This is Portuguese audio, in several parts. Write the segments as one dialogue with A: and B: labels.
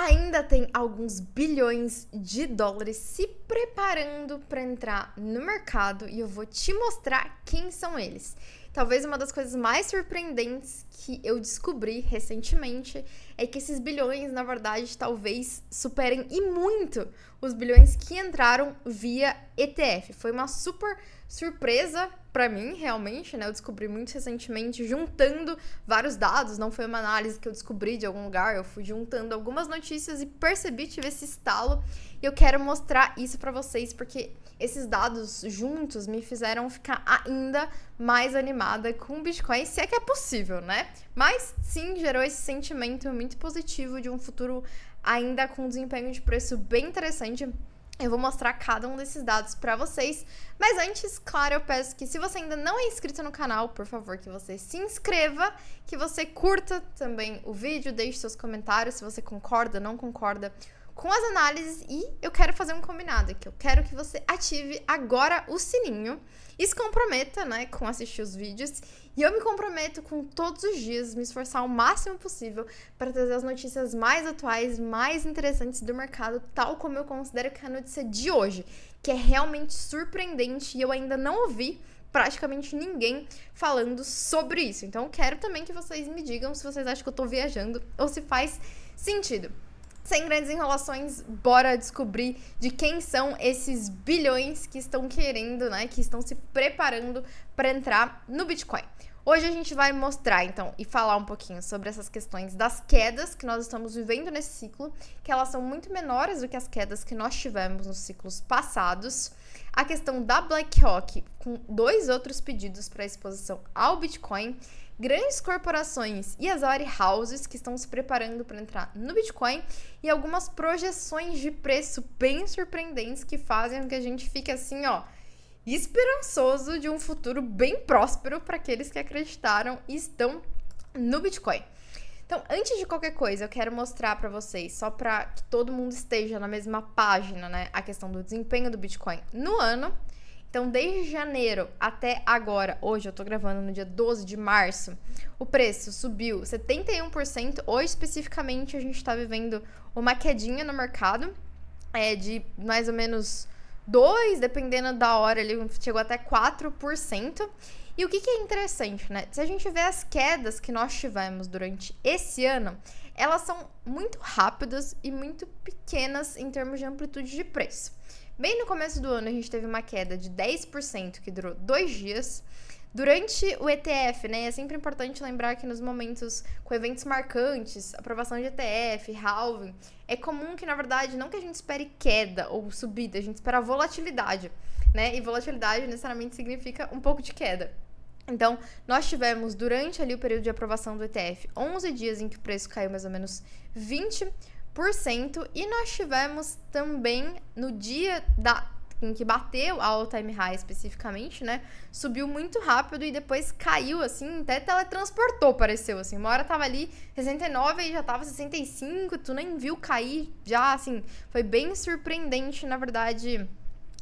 A: ainda tem alguns bilhões de dólares se preparando para entrar no mercado e eu vou te mostrar quem são eles. Talvez uma das coisas mais surpreendentes que eu descobri recentemente é que esses bilhões, na verdade, talvez superem e muito os bilhões que entraram via ETF. Foi uma super surpresa para mim, realmente, né? Eu descobri muito recentemente, juntando vários dados, não foi uma análise que eu descobri de algum lugar, eu fui juntando algumas notícias e percebi, tive esse estalo, e eu quero mostrar isso para vocês, porque esses dados juntos me fizeram ficar ainda mais animada com o Bitcoin, se é que é possível, né? Mas sim, gerou esse sentimento muito positivo de um futuro ainda com desempenho de preço bem interessante. Eu vou mostrar cada um desses dados para vocês, mas antes, claro, eu peço que se você ainda não é inscrito no canal, por favor, que você se inscreva, que você curta também o vídeo, deixe seus comentários se você concorda, não concorda com as análises, e eu quero fazer um combinado aqui. Eu quero que você ative agora o sininho e se comprometa, né, com assistir os vídeos. E eu me comprometo com todos os dias me esforçar o máximo possível para trazer as notícias mais atuais, mais interessantes do mercado, tal como eu considero que é a notícia de hoje, que é realmente surpreendente e eu ainda não ouvi praticamente ninguém falando sobre isso. Então eu quero também que vocês me digam se vocês acham que eu tô viajando ou se faz sentido. Sem grandes enrolações, bora descobrir de quem são esses bilhões que estão querendo, né, que estão se preparando para entrar no Bitcoin. Hoje a gente vai mostrar, então, e falar um pouquinho sobre essas questões das quedas que nós estamos vivendo nesse ciclo, que elas são muito menores do que as quedas que nós tivemos nos ciclos passados. A questão da BlackRock, com 2 outros pedidos para exposição ao Bitcoin, grandes corporações e as warehouses que estão se preparando para entrar no Bitcoin e algumas projeções de preço bem surpreendentes que fazem com que a gente fique assim, ó, esperançoso de um futuro bem próspero para aqueles que acreditaram e estão no Bitcoin. Então, antes de qualquer coisa, eu quero mostrar para vocês, só para que todo mundo esteja na mesma página, né, a questão do desempenho do Bitcoin no ano. Então, desde janeiro até agora, hoje eu tô gravando no dia 12 de março, o preço subiu 71%. Hoje, especificamente, a gente tá vivendo uma quedinha no mercado, de mais ou menos 2%, dependendo da hora, ele chegou até 4%. E o que é interessante, né? Se a gente vê as quedas que nós tivemos durante esse ano, elas são muito rápidas e muito pequenas em termos de amplitude de preço. Bem no começo do ano, a gente teve uma queda de 10% que durou 2 dias. Durante o ETF, né, é sempre importante lembrar que nos momentos com eventos marcantes, aprovação de ETF, halving, é comum que, na verdade, não que a gente espere queda ou subida, a gente espera volatilidade, né? E volatilidade necessariamente significa um pouco de queda. Então, nós tivemos, durante ali o período de aprovação do ETF, 11 dias em que o preço caiu mais ou menos 20%, e nós tivemos também no dia em que bateu a all-time high especificamente, né, subiu muito rápido e depois caiu, assim, até teletransportou, pareceu, assim, uma hora tava ali 69 e já tava 65, tu nem viu cair, já, assim, foi bem surpreendente, na verdade,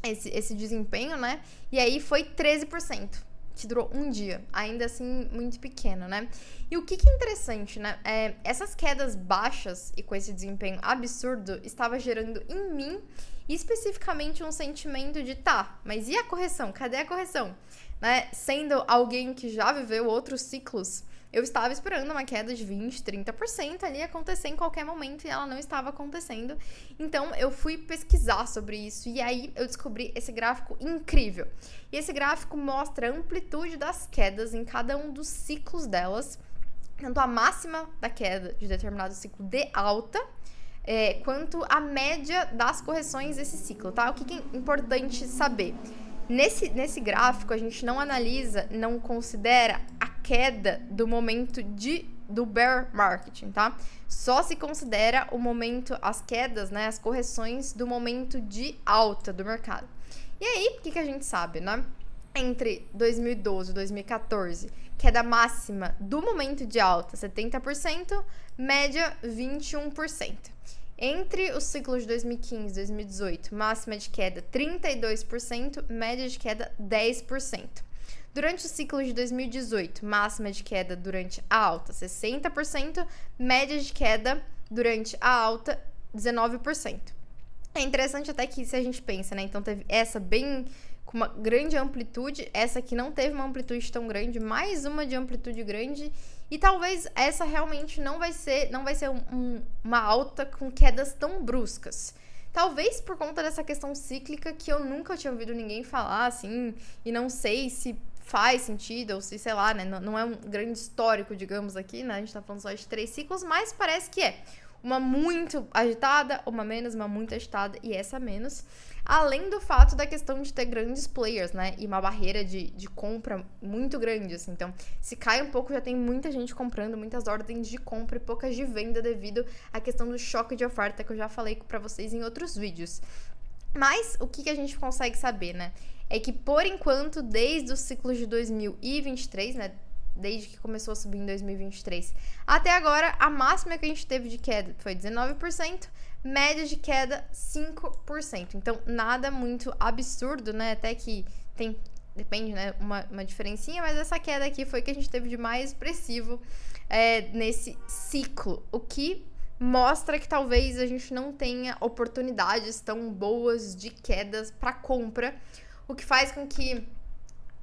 A: esse desempenho, né, e aí foi 13%. Que durou um dia, ainda assim muito pequeno, né? E o que é interessante, né? Essas quedas baixas e com esse desempenho absurdo estava gerando em mim especificamente um sentimento de mas e a correção? Cadê a correção? Né? Sendo alguém que já viveu outros ciclos, eu estava esperando uma queda de 20%, 30% ali acontecer em qualquer momento e ela não estava acontecendo. Então, eu fui pesquisar sobre isso e aí eu descobri esse gráfico incrível. E esse gráfico mostra a amplitude das quedas em cada um dos ciclos delas, tanto a máxima da queda de determinado ciclo de alta, quanto a média das correções desse ciclo, tá? O que é importante saber? Nesse gráfico, a gente não analisa, não considera a queda do momento do bear market, tá? Só se considera o momento, as quedas, né, as correções do momento de alta do mercado. E aí, o que a gente sabe, né? Entre 2012 e 2014, queda máxima do momento de alta, 70%, média 21%. Entre os ciclos de 2015 e 2018, máxima de queda 32%, média de queda 10%. Durante o ciclo de 2018, máxima de queda durante a alta 60%, média de queda durante a alta 19%. É interessante até que se a gente pensa, né? Então teve essa bem com uma grande amplitude, essa que não teve uma amplitude tão grande, mais uma de amplitude grande, e talvez essa realmente não vai ser uma alta com quedas tão bruscas. Talvez por conta dessa questão cíclica que eu nunca tinha ouvido ninguém falar, assim, e não sei se faz sentido, ou se, sei lá, né, não é um grande histórico, digamos aqui, né, a gente tá falando só de 3 ciclos, mas parece que é uma muito agitada, uma menos, uma muito agitada e essa menos. Além do fato da questão de ter grandes players, né? E uma barreira de compra muito grande, assim. Então, se cai um pouco, já tem muita gente comprando, muitas ordens de compra e poucas de venda devido à questão do choque de oferta que eu já falei pra vocês em outros vídeos. Mas, o que a gente consegue saber, né? É que, por enquanto, desde o ciclo de 2023, né? Desde que começou a subir em 2023 até agora, a máxima que a gente teve de queda foi 19%, média de queda 5%. Então, nada muito absurdo, né? Até que depende, né? Uma diferencinha, mas essa queda aqui foi que a gente teve de mais expressivo nesse ciclo. O que mostra que talvez a gente não tenha oportunidades tão boas de quedas para compra, o que faz com que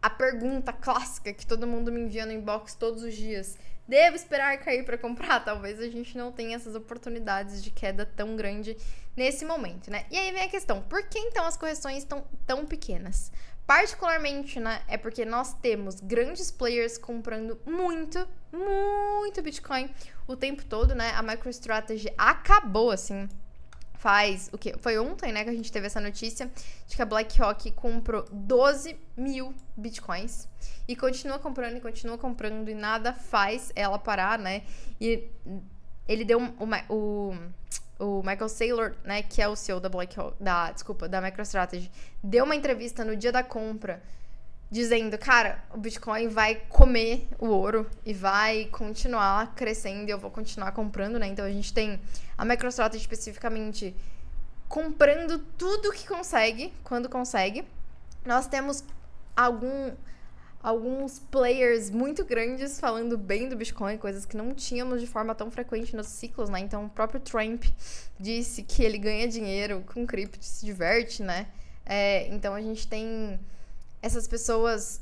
A: a pergunta clássica que todo mundo me envia no inbox todos os dias: devo esperar cair para comprar? Talvez a gente não tenha essas oportunidades de queda tão grande nesse momento, né? E aí vem a questão: por que então as correções estão tão pequenas? Particularmente, né, é porque nós temos grandes players comprando muito Bitcoin o tempo todo, né? A MicroStrategy acabou, assim, faz o quê? Foi ontem, né, que a gente teve essa notícia de que a BlackRock comprou 12 mil bitcoins e continua comprando e nada faz ela parar, né? E ele deu o Michael Saylor, né, que é o CEO da MicroStrategy, deu uma entrevista no dia da compra dizendo, cara, o Bitcoin vai comer o ouro e vai continuar crescendo e eu vou continuar comprando, né? Então a gente tem a MicroStrategy especificamente comprando tudo que consegue, quando consegue. Nós temos alguns players muito grandes falando bem do Bitcoin, coisas que não tínhamos de forma tão frequente nos ciclos, né? Então o próprio Trump disse que ele ganha dinheiro com cripto, se diverte, né? Então a gente tem essas pessoas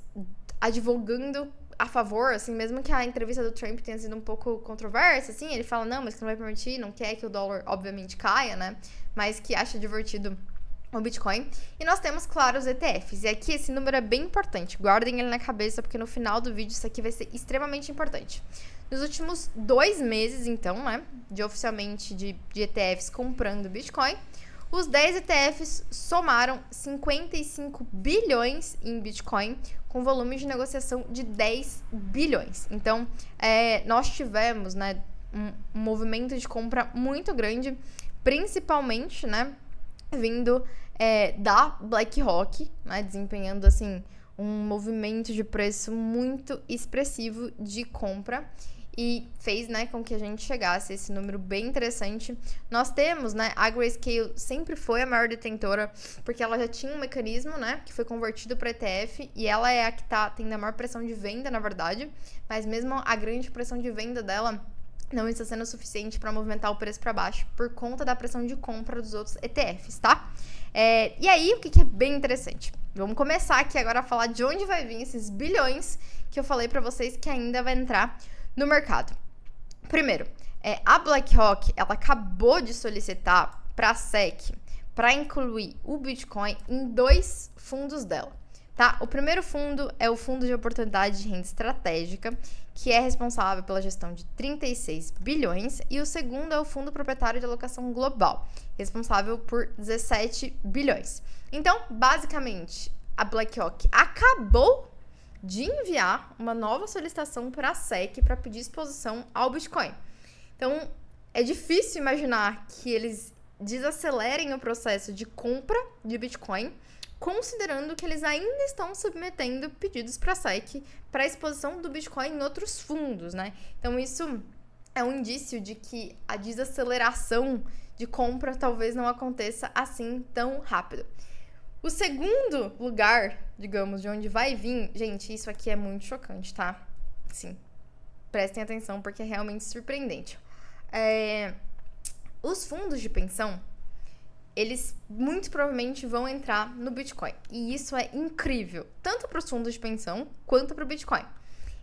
A: advogando a favor, assim, mesmo que a entrevista do Trump tenha sido um pouco controversa, assim, ele fala, não, mas que não vai permitir, não quer que o dólar, obviamente, caia, né, mas que acha divertido o Bitcoin. E nós temos, claro, os ETFs, e aqui esse número é bem importante, guardem ele na cabeça, porque no final do vídeo isso aqui vai ser extremamente importante. Nos últimos 2 meses, então, né, de ETFs comprando Bitcoin, os 10 ETFs somaram 55 bilhões em Bitcoin, com volume de negociação de 10 bilhões. Então, nós tivemos, né, um movimento de compra muito grande, principalmente, né, vindo da BlackRock, né, desempenhando, assim, um movimento de preço muito expressivo de compra. E fez, né, com que a gente chegasse a esse número bem interessante. Nós temos, né, a Grayscale sempre foi a maior detentora, porque ela já tinha um mecanismo, né, que foi convertido para ETF, e ela é a que tá tendo a maior pressão de venda, na verdade, mas mesmo a grande pressão de venda dela não está sendo suficiente para movimentar o preço para baixo, por conta da pressão de compra dos outros ETFs, tá? E aí, o que é bem interessante? Vamos começar aqui agora a falar de onde vai vir esses bilhões que eu falei para vocês que ainda vai entrar no mercado. Primeiro, a BlackRock, ela acabou de solicitar para a SEC para incluir o Bitcoin em 2 fundos dela, tá? O primeiro fundo é o Fundo de Oportunidade de Renda Estratégica, que é responsável pela gestão de 36 bilhões, e o segundo é o Fundo Proprietário de Alocação Global, responsável por 17 bilhões. Então, basicamente, a BlackRock acabou de enviar uma nova solicitação para a SEC para pedir exposição ao Bitcoin. Então, é difícil imaginar que eles desacelerem o processo de compra de Bitcoin, considerando que eles ainda estão submetendo pedidos para a SEC para a exposição do Bitcoin em outros fundos, né? Então, isso é um indício de que a desaceleração de compra talvez não aconteça assim tão rápido. O segundo lugar, digamos, de onde vai vir... Gente, isso aqui é muito chocante, tá? Sim, prestem atenção porque é realmente surpreendente. Os fundos de pensão, eles muito provavelmente vão entrar no Bitcoin. E isso é incrível, tanto para os fundos de pensão quanto para o Bitcoin.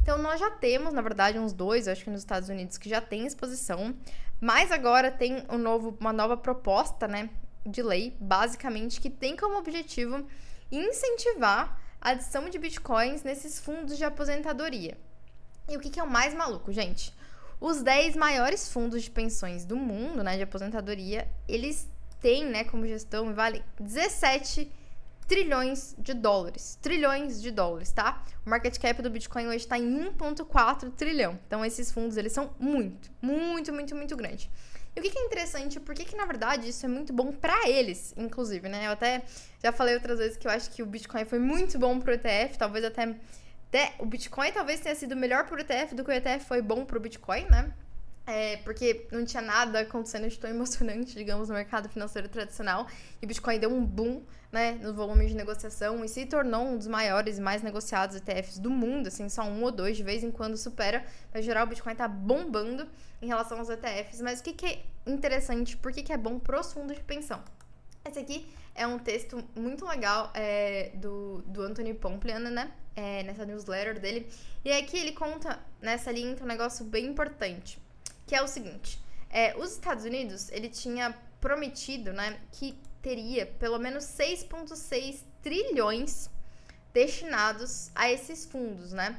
A: Então, nós já temos, na verdade, uns dois, acho que nos Estados Unidos, que já tem exposição, mas agora tem uma nova proposta, né, de lei, basicamente, que tem como objetivo incentivar a adição de Bitcoins nesses fundos de aposentadoria. E o que é o mais maluco, gente? Os 10 maiores fundos de pensões do mundo, né, de aposentadoria, eles têm, né, como gestão e vale 17 trilhões de dólares. Trilhões de dólares, tá? O market cap do Bitcoin hoje está em 1,4 trilhão. Então, esses fundos, eles são muito grandes. E o que é interessante, porque na verdade isso é muito bom para eles, inclusive, né? Eu até já falei outras vezes que eu acho que o Bitcoin foi muito bom pro ETF, talvez até o Bitcoin talvez tenha sido melhor pro ETF do que o ETF foi bom pro Bitcoin, né? Porque não tinha nada acontecendo de tão emocionante, digamos, no mercado financeiro tradicional. E o Bitcoin deu um boom, né, no volume de negociação e se tornou um dos maiores e mais negociados ETFs do mundo, assim, só um ou dois, de vez em quando supera. Mas, em geral, o Bitcoin tá bombando em relação aos ETFs. Mas o que é interessante, por que é bom pros fundos de pensão? Esse aqui é um texto muito legal do Anthony Pomplian, né, nessa newsletter dele. E aqui ele conta, nessa linha, um negócio bem importante, que é o seguinte, os Estados Unidos, ele tinha prometido, né, que teria pelo menos 6,6 trilhões destinados a esses fundos, né,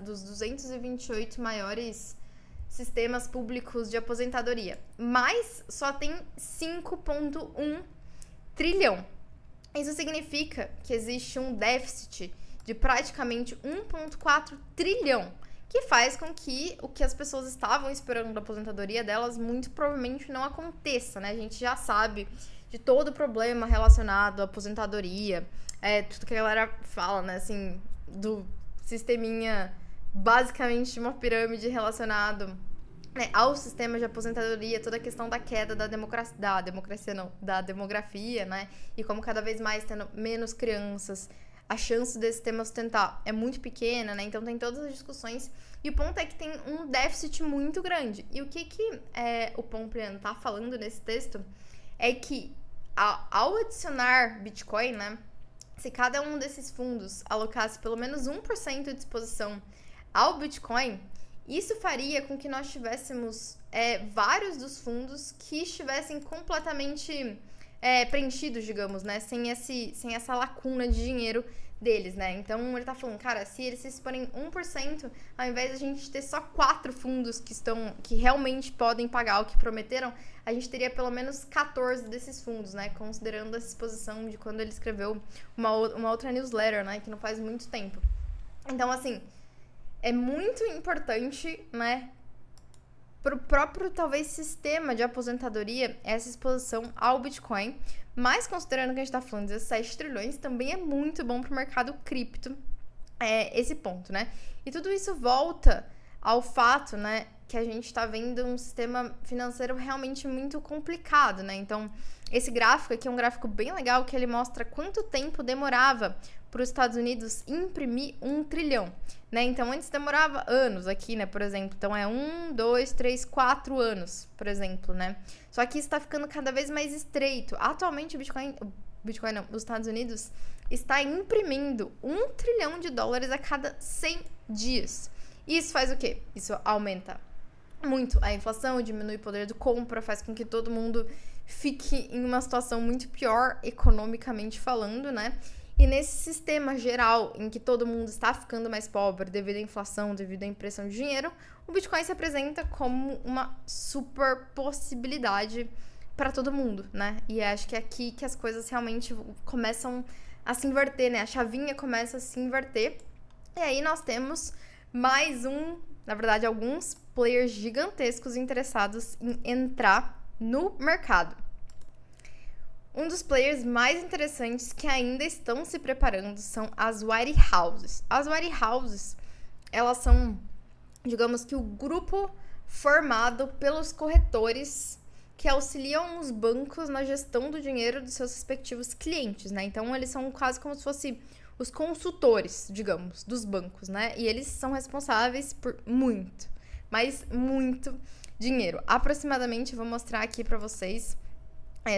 A: dos 228 maiores sistemas públicos de aposentadoria, mas só tem 5,1 trilhão. Isso significa que existe um déficit de praticamente 1,4 trilhão, que faz com que o que as pessoas estavam esperando da aposentadoria delas muito provavelmente não aconteça, né? A gente já sabe de todo o problema relacionado à aposentadoria, tudo que a galera fala, né? Assim, do sisteminha, basicamente de uma pirâmide relacionado, né, ao sistema de aposentadoria, toda a questão da queda da demografia, né? E como cada vez mais tendo menos crianças, a chance desse sistema sustentar é muito pequena, né? Então tem todas as discussões. E o ponto é que tem um déficit muito grande. E o que o Pomplian tá falando nesse texto é que ao adicionar Bitcoin, né? Se cada um desses fundos alocasse pelo menos 1% de exposição ao Bitcoin, isso faria com que nós tivéssemos vários dos fundos que estivessem completamente preenchidos, digamos, né? Sem essa lacuna de dinheiro deles, né? Então, ele tá falando, cara, se eles se exporem 1%, ao invés de a gente ter só 4 fundos que realmente podem pagar o que prometeram, a gente teria pelo menos 14 desses fundos, né? Considerando essa exposição de quando ele escreveu uma outra newsletter, né? Que não faz muito tempo. Então, assim, é muito importante, né? Pro próprio, talvez, sistema de aposentadoria, essa exposição ao Bitcoin. Mas, considerando que a gente tá falando de 17 trilhões, também é muito bom pro mercado cripto esse ponto, né? E tudo isso volta ao fato, né, que a gente tá vendo um sistema financeiro realmente muito complicado, né? Então, esse gráfico aqui é um gráfico bem legal, que ele mostra quanto tempo demorava para os Estados Unidos imprimir 1 trilhão, né? Então, antes demorava anos aqui, né, por exemplo. Então, 1, 2, 3, 4 anos, por exemplo, né? Só que isso está ficando cada vez mais estreito. Atualmente, os Estados Unidos está imprimindo 1 trilhão de dólares a cada 100 dias. Isso faz o quê? Isso aumenta muito a inflação, diminui o poder de compra, faz com que todo mundo fique em uma situação muito pior economicamente falando, né? E nesse sistema geral em que todo mundo está ficando mais pobre devido à inflação, devido à impressão de dinheiro, o Bitcoin se apresenta como uma super possibilidade para todo mundo, né? E acho que é aqui que as coisas realmente começam a se inverter, né? A chavinha começa a se inverter. E aí nós temos na verdade, alguns players gigantescos interessados em entrar no mercado. Um dos players mais interessantes que ainda estão se preparando são as wirehouses. As wirehouses, elas são, digamos que o grupo formado pelos corretores que auxiliam os bancos na gestão do dinheiro dos seus respectivos clientes, né? Então, eles são quase como se fossem os consultores, digamos, dos bancos, né? E eles são responsáveis por muito, mas muito dinheiro. Aproximadamente, vou mostrar aqui pra vocês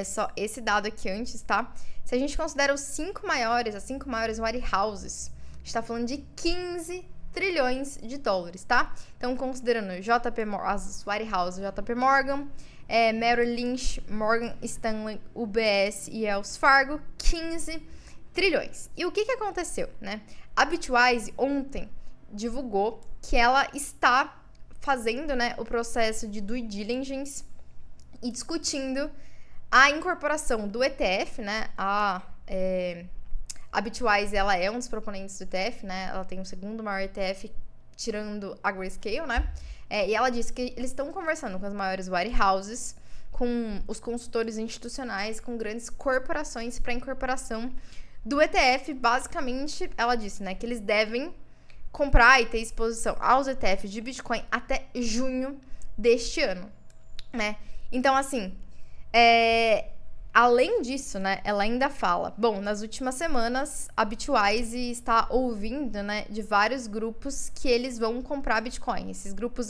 A: só esse dado aqui antes, tá? Se a gente considera os 5 maiores, as 5 maiores warehouses, a gente tá falando de 15 trilhões de dólares, tá? Então, considerando as warehouses JP Morgan, Merrill Lynch, Morgan Stanley, UBS e Wells Fargo, 15 trilhões. E o que aconteceu, né? A Bitwise ontem divulgou que ela está fazendo, né, o processo de due diligence e discutindo a incorporação do ETF, né? A Bitwise, ela é um dos proponentes do ETF, né? Ela tem o segundo maior ETF, tirando a Grayscale, né? E ela disse que eles estão conversando com as maiores warehouses, com os consultores institucionais, com grandes corporações para incorporação do ETF. Basicamente, ela disse, né, que eles devem comprar e ter exposição aos ETFs de Bitcoin até junho deste ano, né? Então, assim, além disso, né, ela ainda fala, bom, nas últimas semanas a Bitwise está ouvindo, né, de vários grupos que eles vão comprar Bitcoin. Esses grupos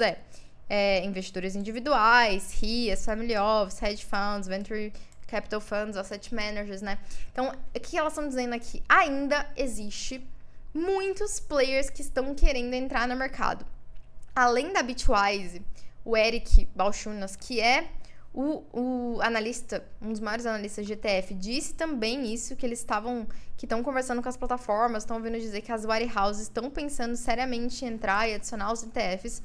A: investidores individuais, RIAs, Family Office, Hedge Funds, Venture Capital Funds, Asset Managers, né? Então, o que elas estão dizendo aqui? Ainda existe muitos players que estão querendo entrar no mercado. Além da Bitwise, o Eric Balchunas, que é o analista, um dos maiores analistas de ETF, disse também isso, que eles estão conversando com as plataformas, estão ouvindo dizer que as warehouses estão pensando seriamente em entrar e adicionar os ETFs.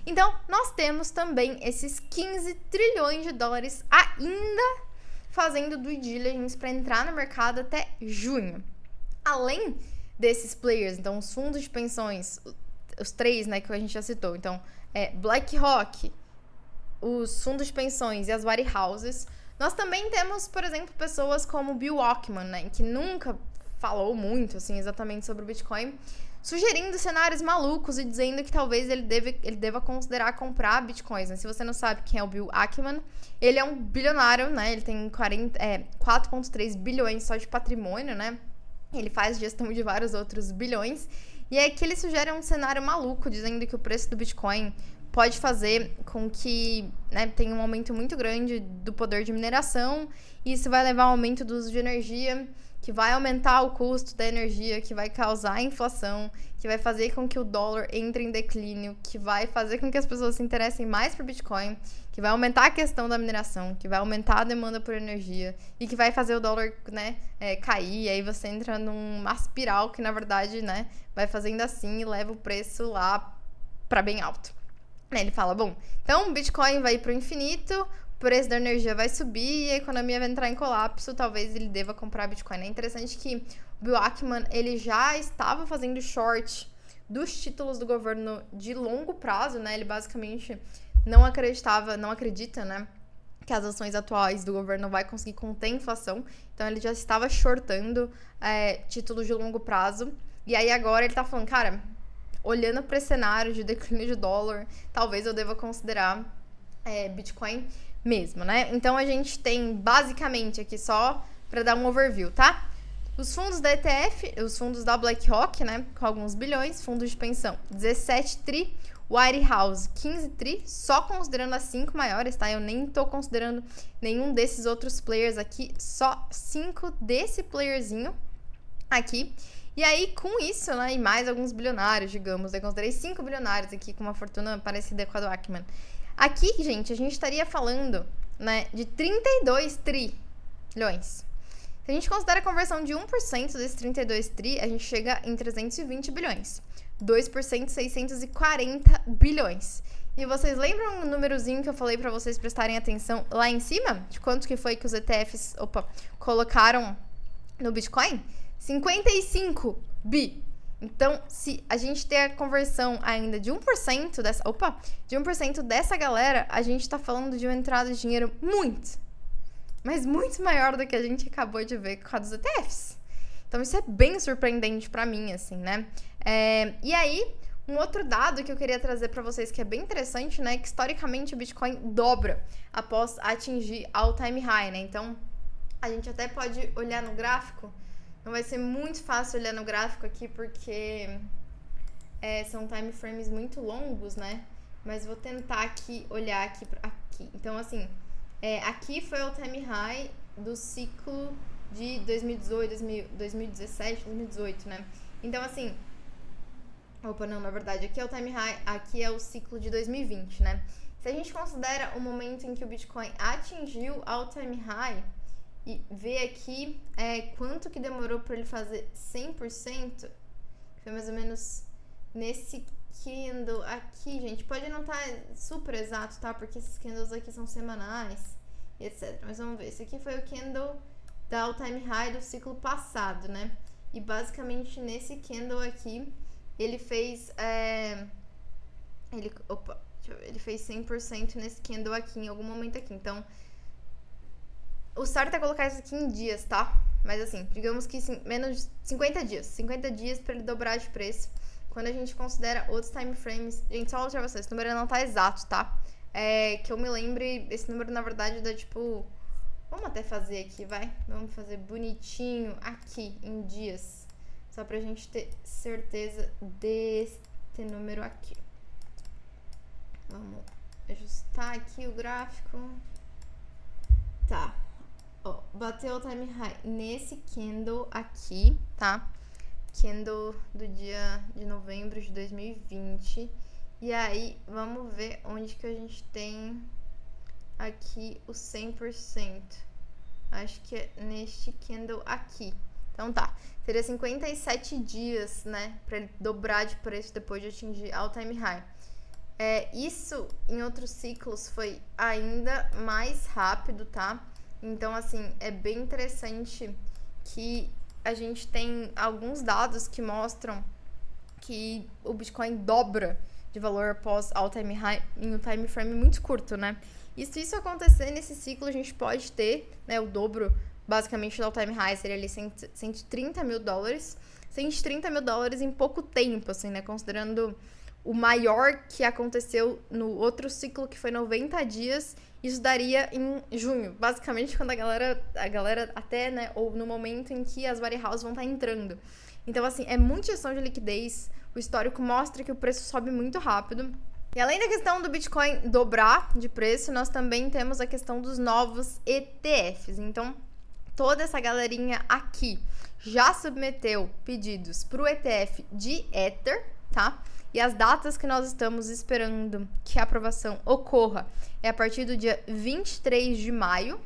A: Então, nós temos também esses 15 trilhões de dólares ainda fazendo due diligence para entrar no mercado até junho. Além desses players, então, os fundos de pensões, os 3, né, que a gente já citou, então, BlackRock, os fundos de pensões e as warehouses, nós também temos, por exemplo, pessoas como Bill Ackman, né, que nunca falou muito, assim, exatamente sobre o Bitcoin, sugerindo cenários malucos e dizendo que talvez ele deva considerar comprar Bitcoins, né? Se você não sabe quem é o Bill Ackman, ele é um bilionário, né? Ele tem 4,3 bilhões só de patrimônio, né? Ele faz gestão de vários outros bilhões. E é que ele sugere um cenário maluco, dizendo que o preço do Bitcoin pode fazer com que, né, tenha um aumento muito grande do poder de mineração, e isso vai levar ao aumento do uso de energia, que vai aumentar o custo da energia, que vai causar inflação, que vai fazer com que o dólar entre em declínio, que vai fazer com que as pessoas se interessem mais por Bitcoin, que vai aumentar a questão da mineração, que vai aumentar a demanda por energia e que vai fazer o dólar, né, cair. E aí você entra numa espiral que, na verdade, né, vai fazendo assim e leva o preço lá para bem alto. Ele fala, bom, então o Bitcoin vai ir para o infinito, o preço da energia vai subir e a economia vai entrar em colapso, talvez ele deva comprar Bitcoin. É interessante que o Bill Ackman, ele já estava fazendo short dos títulos do governo de longo prazo, né? Ele basicamente não acredita, né, que as ações atuais do governo vai conseguir conter a inflação. Então ele já estava shortando títulos de longo prazo. E aí agora ele tá falando, cara, olhando para esse cenário de declínio de dólar, talvez eu deva considerar Bitcoin mesmo, né? Então a gente tem basicamente aqui, só para dar um overview, tá? Os fundos da ETF, os fundos da BlackRock, né, com alguns bilhões, fundos de pensão 17 tri, Wirehouse 15 tri, só considerando as 5 maiores, tá? Eu nem tô considerando nenhum desses outros players aqui, só 5 desse playerzinho aqui. E aí, com isso, né, e mais alguns bilionários, digamos, eu considerei 5 bilionários aqui com uma fortuna parecida com a do Ackman. Aqui, gente, a gente estaria falando, né, de 32 trilhões. Se a gente considera a conversão de 1% desses 32 tri, a gente chega em 320 bilhões. 2%, 640 bilhões. E vocês lembram o númerozinho que eu falei pra vocês prestarem atenção lá em cima? De quanto que foi que os ETFs, colocaram no Bitcoin? 55 bi. Então, se a gente ter a conversão ainda de 1% dessa galera, a gente tá falando de uma entrada de dinheiro mas muito maior do que a gente acabou de ver com a dos ETFs. Então, isso é bem surpreendente pra mim, assim, né? E aí, um outro dado que eu queria trazer pra vocês que é bem interessante, né? Que historicamente o Bitcoin dobra após atingir all-time high, né? Então, a gente até pode olhar no gráfico. Não vai ser muito fácil olhar no gráfico aqui, porque são time frames muito longos, né? mas vou tentar aqui olhar aqui. Então, assim, aqui foi o time high do ciclo de 2018, 2017, 2018, né? Então, assim... Opa, não, na verdade, aqui é o time high, aqui é o ciclo de 2020, né? Se a gente considera o momento em que o Bitcoin atingiu all time high e vê aqui quanto que demorou para ele fazer 100%, foi mais ou menos nesse candle aqui, gente. Pode não estar super exato, tá? Porque esses candles aqui são semanais e etc. Mas vamos ver. Esse aqui foi o candle da all time high do ciclo passado, né? E basicamente nesse candle aqui ele fez ele fez 100% nesse candle aqui, em algum momento aqui. Então, o certo é colocar isso aqui em dias, tá? Mas assim, digamos que menos de 50 dias. 50 dias pra ele dobrar de preço. Quando a gente considera outros time frames... Gente, só mostrar pra vocês, esse número não tá exato, tá? Que eu me lembre, esse número na verdade dá tipo... Vamos até fazer aqui, vai? Vamos fazer bonitinho aqui, em dias. Só pra gente ter certeza desse número aqui. Vamos ajustar aqui o gráfico. Tá. Ó, bateu o time high nesse candle aqui, tá? Candle do dia de novembro de 2020. E aí, vamos ver onde que a gente tem aqui o 100%. Acho que é neste candle aqui. Então tá, seria 57 dias, né, pra ele dobrar de preço depois de atingir all time high. Isso em outros ciclos foi ainda mais rápido, tá? Então, assim, é bem interessante que a gente tem alguns dados que mostram que o Bitcoin dobra de valor após all time high em um time frame muito curto, né? E se isso acontecer nesse ciclo, a gente pode ter, né, o dobro basicamente do all time high, seria ali 130 mil dólares. 130 mil dólares em pouco tempo, assim, né? Considerando o maior que aconteceu no outro ciclo, que foi 90 dias, isso daria em junho. Basicamente, quando a galera até, né, ou no momento em que as warehouses vão estar entrando. Então, assim, é muita gestão de liquidez. O histórico mostra que o preço sobe muito rápido. E além da questão do Bitcoin dobrar de preço, nós também temos a questão dos novos ETFs. Então, toda essa galerinha aqui já submeteu pedidos para o ETF de Ether, tá? E as datas que nós estamos esperando que a aprovação ocorra é a partir do dia 23 de maio.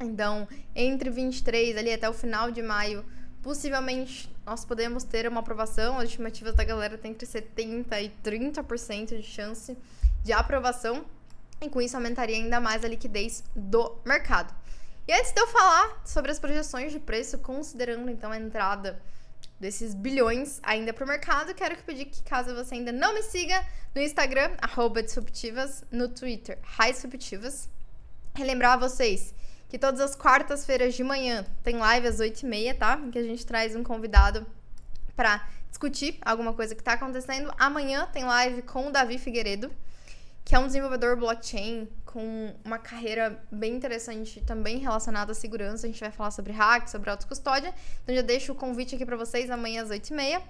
A: Então, entre 23 ali até o final de maio, possivelmente nós podemos ter uma aprovação. As estimativas da galera tem entre 70% e 30% de chance de aprovação. E com isso aumentaria ainda mais a liquidez do mercado. E antes de eu falar sobre as projeções de preço, considerando então a entrada desses bilhões ainda para o mercado, quero pedir que, caso você ainda não me siga no Instagram, @disruptivas, no Twitter, @disruptivas, relembrar a vocês que todas as quartas-feiras de manhã tem live às 8h30, tá? Em que a gente traz um convidado para discutir alguma coisa que está acontecendo. Amanhã tem live com o Davi Figueiredo, que é um desenvolvedor blockchain com uma carreira bem interessante também relacionada à segurança. A gente vai falar sobre hack, sobre autocustódia. Então já deixo o convite aqui para vocês amanhã às 8h30.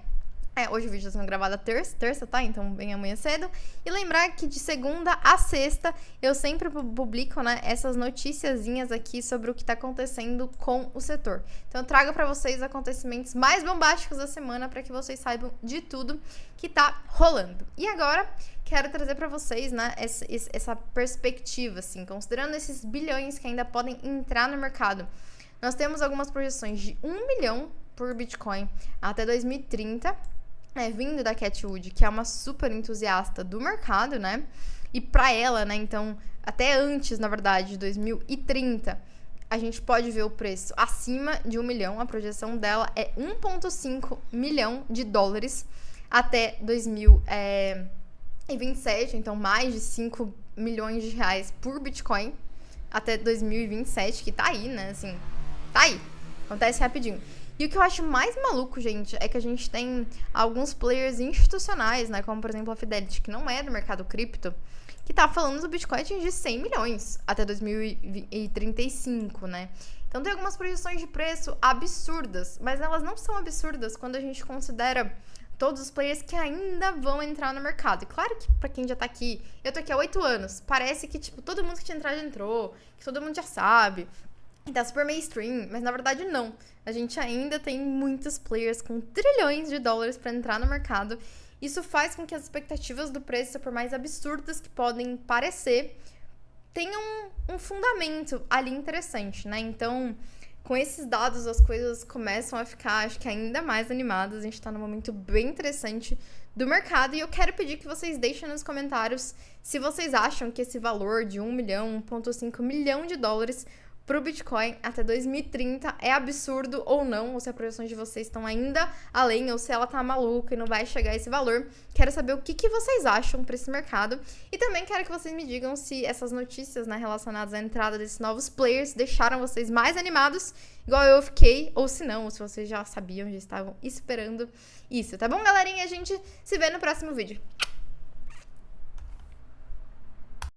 A: Hoje o vídeo está sendo gravado terça, tá? Então bem amanhã cedo. E lembrar que de segunda a sexta eu sempre publico, né, essas noticiazinhas aqui sobre o que está acontecendo com o setor. Então eu trago para vocês os acontecimentos mais bombásticos da semana para que vocês saibam de tudo que tá rolando. E agora quero trazer para vocês, né, essa perspectiva, assim, considerando esses bilhões que ainda podem entrar no mercado. Nós temos algumas projeções de 1 milhão por Bitcoin até 2030. Vindo da Cathie Wood, que é uma super entusiasta do mercado, né? E para ela, né, então, até antes, na verdade, de 2030, a gente pode ver o preço acima de 1 milhão. A projeção dela é 1,5 milhão de dólares até 2027, então mais de 5 milhões de reais por Bitcoin até 2027, que tá aí, né, assim, tá aí, acontece rapidinho. E o que eu acho mais maluco, gente, é que a gente tem alguns players institucionais, né, como por exemplo a Fidelity, que não é do mercado cripto, que tá falando do Bitcoin atingir 100 milhões até 2035, né? Então tem algumas projeções de preço absurdas, mas elas não são absurdas quando a gente considera todos os players que ainda vão entrar no mercado. E claro que pra quem já tá aqui, eu tô aqui há 8 anos, parece que, tipo, todo mundo que tinha entrado já entrou, que todo mundo já sabe, e tá super mainstream, mas na verdade não. A gente ainda tem muitos players com trilhões de dólares pra entrar no mercado. Isso faz com que as expectativas do preço, por mais absurdas que podem parecer, tenham um fundamento ali interessante, né? Então, com esses dados, as coisas começam a ficar, acho que ainda mais animadas. A gente tá num momento bem interessante do mercado. E eu quero pedir que vocês deixem nos comentários se vocês acham que esse valor de 1 milhão, 1,5 milhão de dólares pro Bitcoin até 2030 é absurdo ou não, ou se as projeções de vocês estão ainda além, ou se ela tá maluca e não vai chegar a esse valor. Quero saber o que vocês acham pra esse mercado. E também quero que vocês me digam se essas notícias, né, relacionadas à entrada desses novos players deixaram vocês mais animados, igual eu fiquei, ou se não, ou se vocês já sabiam, já estavam esperando isso, tá bom, galerinha? A gente se vê no próximo vídeo.